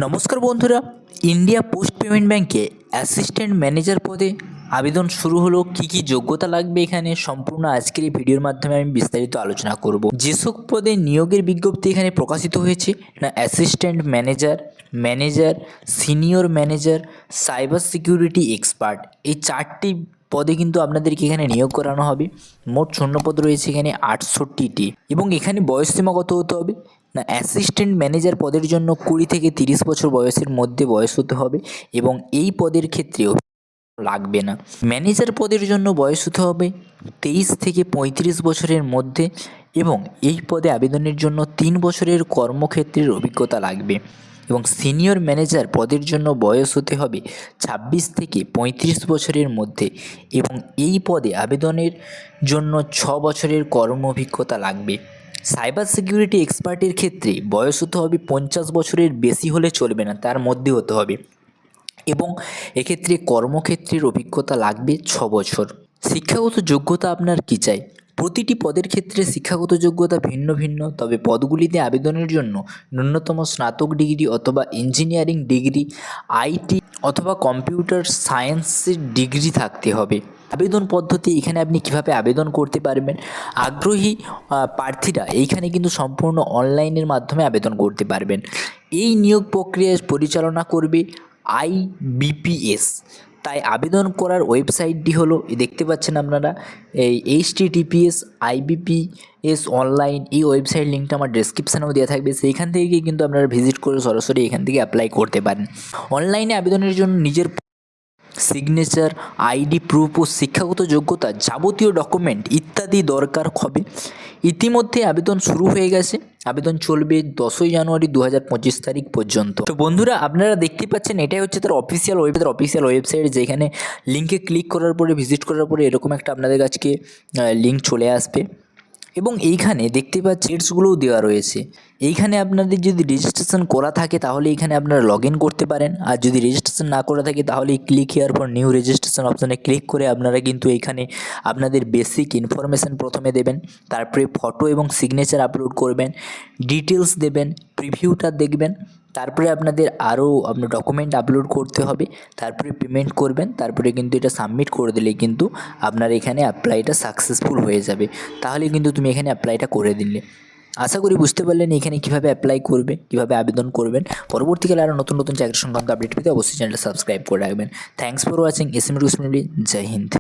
নমস্কার বন্ধুরা, India post payment ব্যাংকে অ্যাসিস্ট্যান্ট ম্যানেজার পদে আবেদন শুরু হলো। কি যোগ্যতা লাগবে এখানে সম্পূর্ণ আজকের এই ভিডিওর মাধ্যমে আমি বিস্তারিত আলোচনা করব। যেসব পদে নিয়োগের বিজ্ঞপ্তি এখানে প্রকাশিত হয়েছে না assistant manager, senior manager, cyber security expert, এই চারটি পদে কিন্তু আপনাদেরকে এখানে নিয়োগ করানো হবে। মোট শূন্যপদ রয়েছে এখানে 68টি এবং এখানে বয়সসীমা কত হতে হবে না অ্যাসিস্ট্যান্ট ম্যানেজার পদের জন্য 20 থেকে 30 বছর বয়সের মধ্যে বয়স হতে হবে এবং এই পদের ক্ষেত্রেও লাগবে না। ম্যানেজার পদের জন্য বয়স হতে হবে 23 থেকে 35 বছরের মধ্যে এবং এই পদে আবেদনের জন্য 3 বছরের কর্মক্ষেত্রের অভিজ্ঞতা লাগবে এবং সিনিয়র ম্যানেজার পদের জন্য বয়স হতে হবে 26 থেকে 35 বছরের মধ্যে এবং এই পদে আবেদনের জন্য 6 বছরের কর্ম অভিজ্ঞতা লাগবে। সাইবার সিকিউরিটি এক্সপার্টের ক্ষেত্রে বয়স হতে হবে 50 বছরের বেশি হলে চলবে না, তার মধ্যে হতে হবে এবং এক্ষেত্রে কর্মক্ষেত্রের অভিজ্ঞতা লাগবে 6 বছর। শিক্ষাগত যোগ্যতা আপনার কী চাই? প্রতিটি পদের ক্ষেত্রে শিক্ষাগত যোগ্যতা ভিন্ন ভিন্ন, তবে পদগুলিতে আবেদনের জন্য ন্যূনতম স্নাতক ডিগ্রি অথবা ইঞ্জিনিয়ারিং ডিগ্রি, আইটি অথবা কম্পিউটার সায়েন্সের ডিগ্রি থাকতে হবে। আবেদন পদ্ধতি এখানে আপনি কিভাবে আবেদন করতে পারবেন, আগ্রহী প্রার্থীরা এইখানে কিন্তু সম্পূর্ণ অনলাইনের মাধ্যমে আবেদন করতে পারবেন। এই নিয়োগ প্রক্রিয়া পরিচালনা করবে IBPS। তাই আবেদন করার ওয়েবসাইটটি হলো দেখতে পাচ্ছেন আপনারা, এই HTTPS IBPS অনলাইন। এই ওয়েবসাইট লিঙ্কটা আমার ডেসক্রিপশানেও দেওয়া থাকবে, সেইখান থেকে কিন্তু আপনারা ভিজিট করে সরাসরি এখান থেকে অ্যাপ্লাই করতে পারেন। অনলাইনে আবেদনের জন্য নিজের সিগনেচার, আইডি প্রুফ ও শিক্ষাগত যোগ্যতা যাবতীয় ডকুমেন্ট ইত্যাদি দরকার হবে। ইতিমধ্যে আবেদন শুরু হয়ে গেছে, আবেদন চলবে 10ই জানুয়ারি 2025 তারিখ পর্যন্ত। তো বন্ধুরা, আপনারা দেখতে পাচ্ছেন এটাই হচ্ছে তার অফিসিয়াল ওয়েবসাইট, যেখানে লিঙ্কে ক্লিক করার পরে ভিজিট করার পরে এরকম একটা আপনাদের কাছে লিঙ্ক চলে আসবে এবং এইখানে দেখতে পাচ্ছেন ডেটসগুলোও দেওয়া রয়েছে। এইখানে আপনাদের যদি রেজিস্ট্রেশন করা থাকে তাহলে এইখানে আপনারা লগ ইন করতে পারেন, আর যদি রেজিস্ট্রেশন না করা থাকে তাহলে click here for new registration অপশানে ক্লিক করে আপনারা কিন্তু এইখানে আপনাদের বেসিক ইনফরমেশান প্রথমে দেবেন, তারপরে ফটো এবং সিগনেচার আপলোড করবেন, ডিটেলস দেবেন, প্রিভিউটা দেখবেন, তারপরে আপনাদের আরও আপনার ডকুমেন্ট আপলোড করতে হবে, তারপরে পেমেন্ট করবেন, তারপরে কিন্তু এটা সাবমিট করে দিলেই কিন্তু আপনার এখানে অ্যাপ্লাইটা সাকসেসফুল হয়ে যাবে। তাহলে কিন্তু তুমি এখানে অ্যাপ্লাইটা করে দিলে। আশা করি বুঝতে পারলেন এখানে কীভাবে অ্যাপ্লাই করবে, কীভাবে আবেদন করবেন। পরবর্তীকালে আরও নতুন চাকরি সংক্রান্ত আপডেট পেতে অবশ্যই চ্যানেলটা সাবস্ক্রাইব করে রাখবেন। Thanks for watching. এসএমডি জয় হিন্দ।